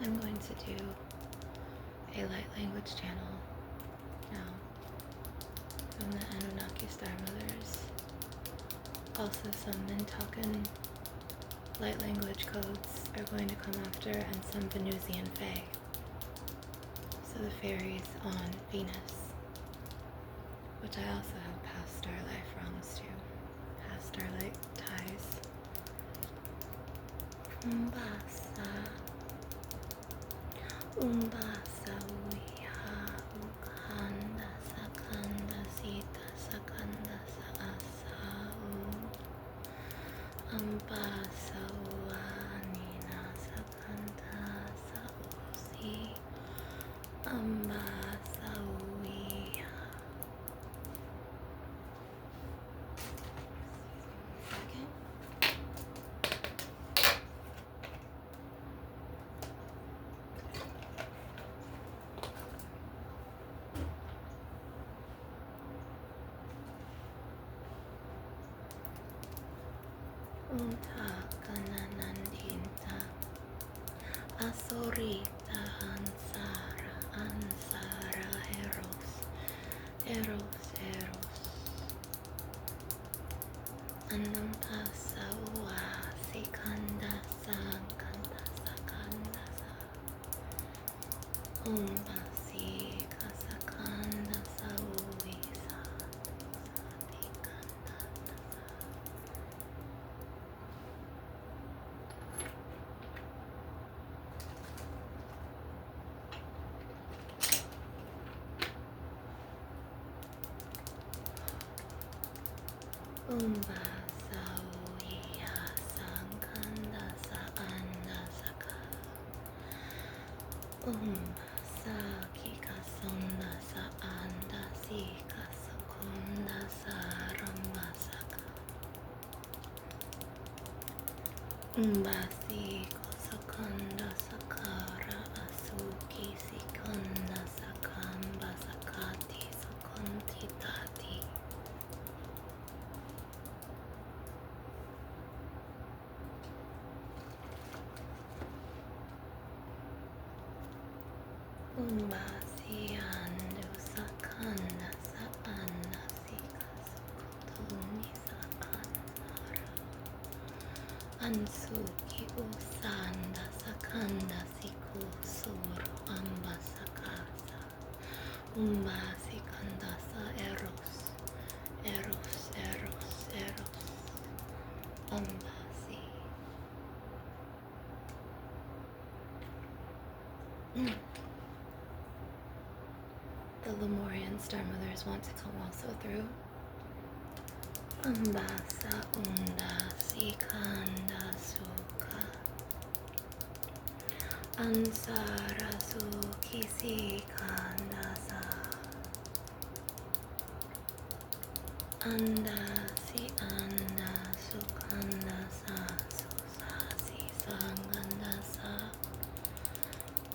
I'm going to do a light language channel now from the Anunnaki Star Mothers. Also some Mintalkan light language codes are going to come after, and some Venusian Fae. So the fairies on Venus, which I also have past star life realms too, past starlight ties. Umbasa, umbasa, uiha, ukanda, sakanda, sita, sakanda, saasau, ambasa, uanina, sakanda, sausi, ambasa, uiha. Second. Unta kananandinta asorita ansara ansara eros eros eros andampasa ua sikanda sankanda sakanda sa umbasi kasakanda saui sa satikanda sa umbasa uia sankanda sa anda saka umbasa kikasonda sa anda sika sakunda sa rambasaka umbasi kosakanda sakara asuki sikanda sakamba sakati sakonti tati umbasi andu sakanda sa anda sika sakotumi sa andara ansuki usanda sakanda siku suru ambasakasa umbasi kandasa eros eros eros eros ambasi. The Lemurian Star Mothers want to come also through. Ambasa unda sikanda suka ansara suki sikanda sa anda si anda sukanda sa susasi sanganda sa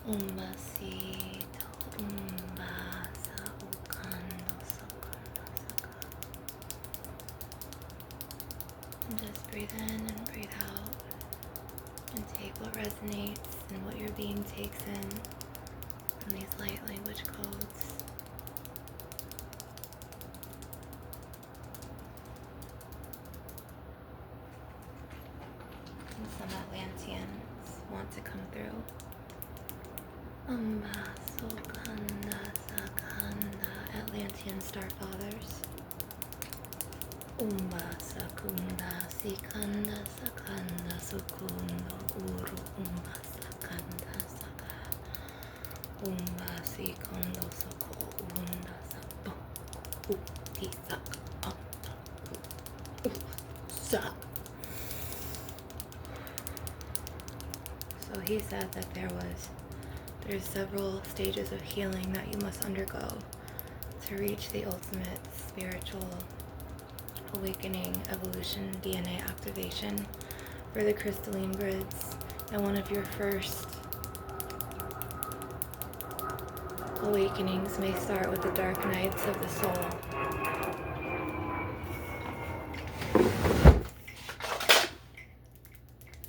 umbasi to umbasa ukando sakanda saka. And just breathe in and breathe out, and take what resonates and what your being takes in from these light language codes. And some Atlanteans want to come through. Sukanda Sakanda, Atlantean Star Fathers. Sakunda Sikanda Sakanda Sukundo Uru Sakanda Saka Sikondo Soko Unda Sako Uti Saka Sa. So he said that there's several stages of healing that you must undergo to reach the ultimate spiritual awakening, evolution, DNA activation for the crystalline grids. And one of your first awakenings may start with the dark nights of the soul.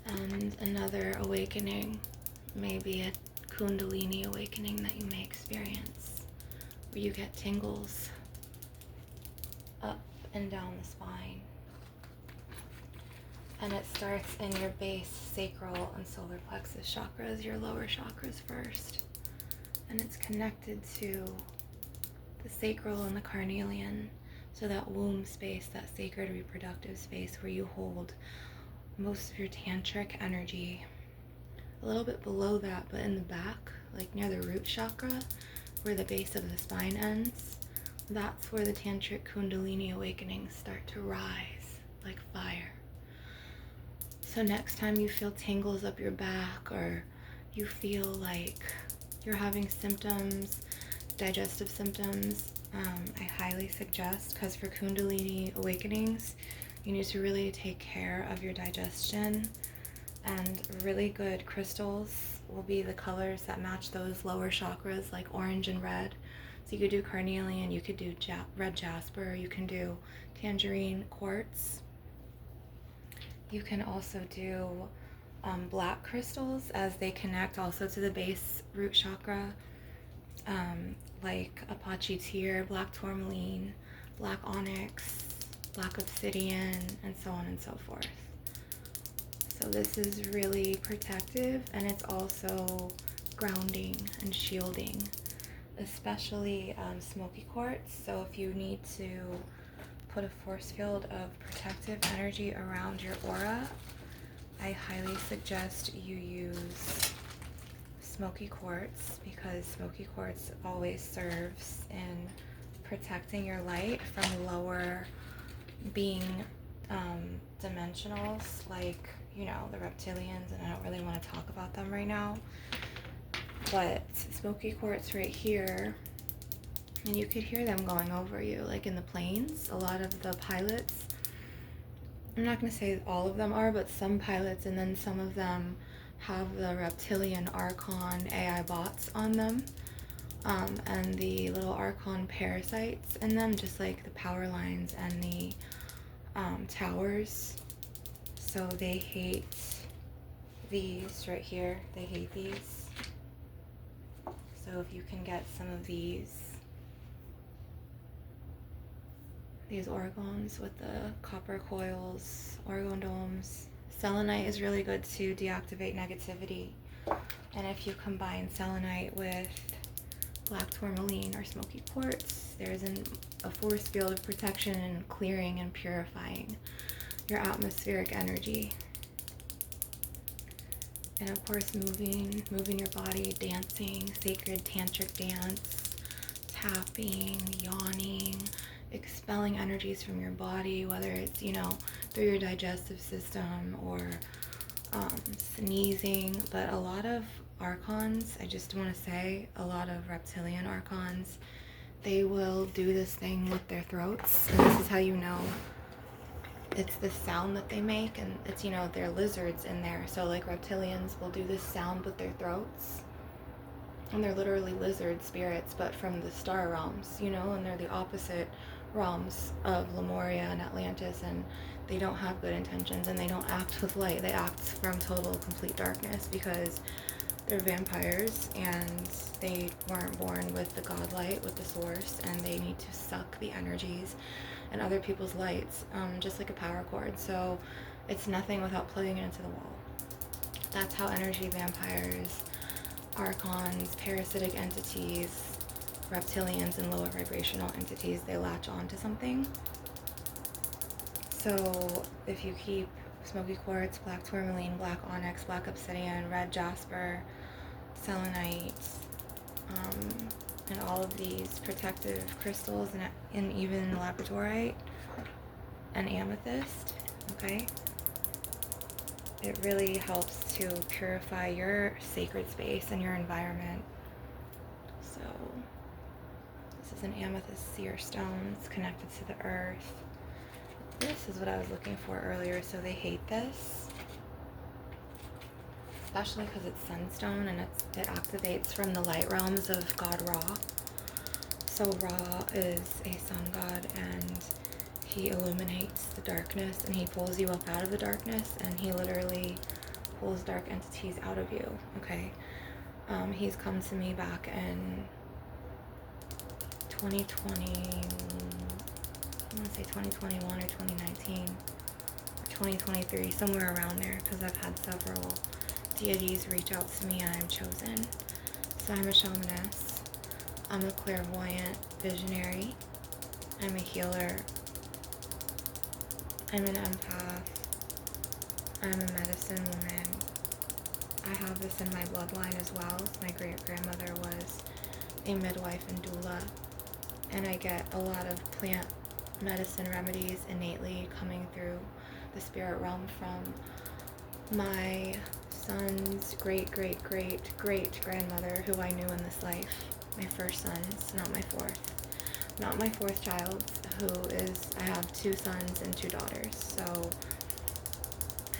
And another awakening may be Kundalini awakening that you may experience, where you get tingles up and down the spine. And it starts in your base, sacral, and solar plexus chakras, your lower chakras first. And it's connected to the sacral and the carnelian, so that womb space, that sacred reproductive space where you hold most of your tantric energy. A little bit below that, but in the back, like near the root chakra, where the base of the spine ends, that's where the tantric kundalini awakenings start to rise like fire. So next time you feel tingles up your back, or you feel like you're having symptoms, digestive symptoms, I highly suggest, because for kundalini awakenings, you need to really take care of your digestion, and really good crystals will be the colors that match those lower chakras, like orange and red. So you could do carnelian, you could do red jasper, you can do tangerine quartz. You can also do black crystals, as they connect also to the base root chakra, like Apache tear, black tourmaline, black onyx, black obsidian, and so on and so forth. So this is really protective, and it's also grounding and shielding, especially smoky quartz. So if you need to put a force field of protective energy around your aura, I highly suggest you use smoky quartz, because smoky quartz always serves in protecting your light from lower being dimensionals, like, you know, the reptilians, and I don't really want to talk about them right now, but smoky quartz right here, and you could hear them going over you, like in the planes. A lot of the pilots, I'm not going to say all of them are, but some pilots, and then some of them have the reptilian Archon AI bots on them, and the little Archon parasites in them, just like the power lines and the towers. So they hate these right here. They hate these. So if you can get some of these orgons with the copper coils, orgone domes. Selenite is really good to deactivate negativity. And if you combine selenite with black tourmaline or smoky quartz, there's a force field of protection and clearing and purifying your atmospheric energy. And of course, moving your body, dancing, sacred tantric dance, tapping, yawning, expelling energies from your body, whether it's, you know, through your digestive system or sneezing. But a lot of archons, I just want to say, a lot of reptilian archons, they will do this thing with their throats, and this is how you know it's the sound that they make. And it's, you know, they're lizards in there, so like reptilians will do this sound with their throats, and they're literally lizard spirits, but from the star realms, you know, and they're the opposite realms of Lemuria and Atlantis, and they don't have good intentions, and they don't act with light. They act from total complete darkness, because they're vampires and they weren't born with the godlight, with the source, and they need to suck the energies and other people's lights, just like a power cord. So it's nothing without plugging it into the wall. That's how energy vampires, archons, parasitic entities, reptilians, and lower vibrational entities, they latch on to something. So if you keep smoky quartz, black tourmaline, black onyx, black obsidian, red jasper, selenite, and all of these protective crystals, and even labradorite and amethyst, okay, it really helps to purify your sacred space and your environment. So this is an amethyst seer stone. It's connected to the earth. This is what I was looking for earlier. So they hate this, especially because it's sunstone, and it activates from the light realms of God Ra. So Ra is a sun god, and he illuminates the darkness, and he pulls you up out of the darkness, and he literally pulls dark entities out of you, okay? He's come to me back in 2020, I want to say 2021 or 2019 or 2023, somewhere around there, because I've had several deities reach out to me and I'm chosen. So I'm a shamaness, I'm a clairvoyant visionary, I'm a healer, I'm an empath, I'm a medicine woman. I have this in my bloodline as well. My great-grandmother was a midwife and doula, and I get a lot of plant medicine remedies innately coming through the spirit realm from my son's great-great-great-great-grandmother, who I knew in this life. My first son's, not my fourth child, I have 2 sons and 2 daughters. So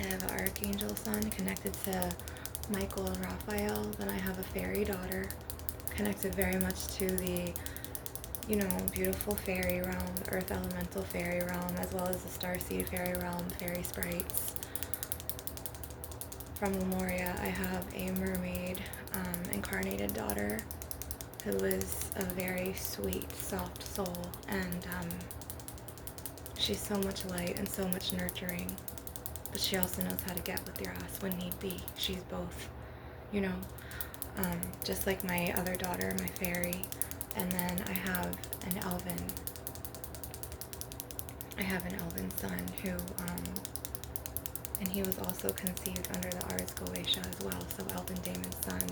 I have an archangel son connected to Michael and Raphael. Then I have a fairy daughter connected very much to the, beautiful fairy realm, the earth elemental fairy realm, as well as the starseed fairy realm, fairy sprites. From Lemuria, I have a mermaid incarnated daughter who is a very sweet, soft soul, and she's so much light and so much nurturing, but she also knows how to get with your ass when need be. She's both, just like my other daughter, my fairy. And then I have an elven son who, and he was also conceived under the Ars Goetia as well, so elven daemon's son.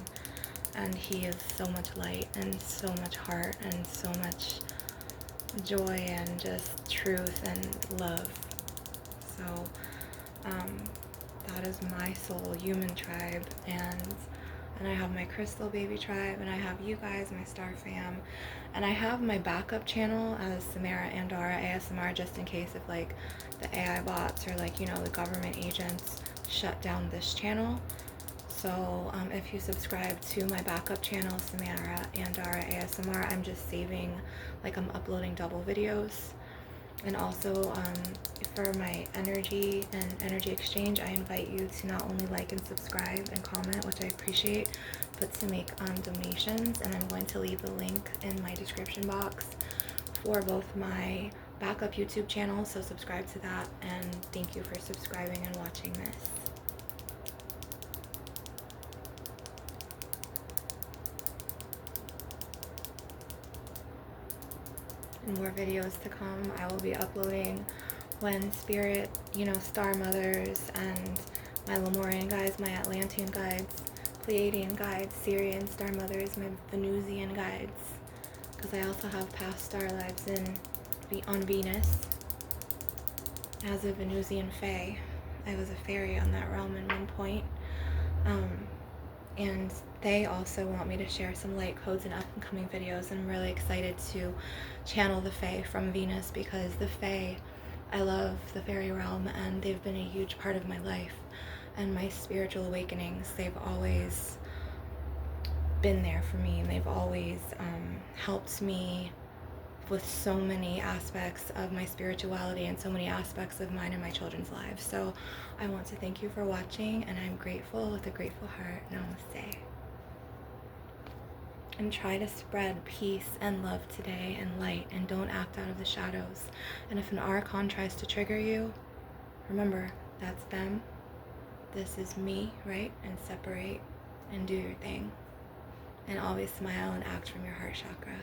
And he is so much light and so much heart and so much joy and just truth and love. So that is my soul human tribe, and I have my crystal baby tribe, and I have you guys, my star fam, and I have my backup channel as Samara Andara ASMR, just in case if like the AI bots or like the government agents shut down this channel. So if you subscribe to my backup channel, Samara Andara ASMR, I'm just saving, like I'm uploading double videos. And also for my energy and energy exchange, I invite you to not only like and subscribe and comment, which I appreciate, but to make donations. And I'm going to leave the link in my description box for both my backup YouTube channel, so subscribe to that, and thank you for subscribing and watching this. And more videos to come. I will be uploading when Spirit, Star Mothers, and my Lemurian guides, my Atlantean guides, Pleiadian guides, Syrian Star Mothers, my Venusian guides, because I also have past star lives on Venus as a Venusian fae. I was a fairy on that realm at one point. And they also want me to share some light codes in up-and-coming videos, and I'm really excited to channel the Fae from Venus, because the Fae, I love the fairy realm, and they've been a huge part of my life and my spiritual awakenings. They've always been there for me, and they've always helped me with so many aspects of my spirituality and so many aspects of mine and my children's lives. So I want to thank you for watching, and I'm grateful with a grateful heart. Namaste. And try to spread peace and love today and light, and don't act out of the shadows. And if an archon tries to trigger you, remember, that's them. This is me, right? And separate and do your thing. And always smile and act from your heart chakra.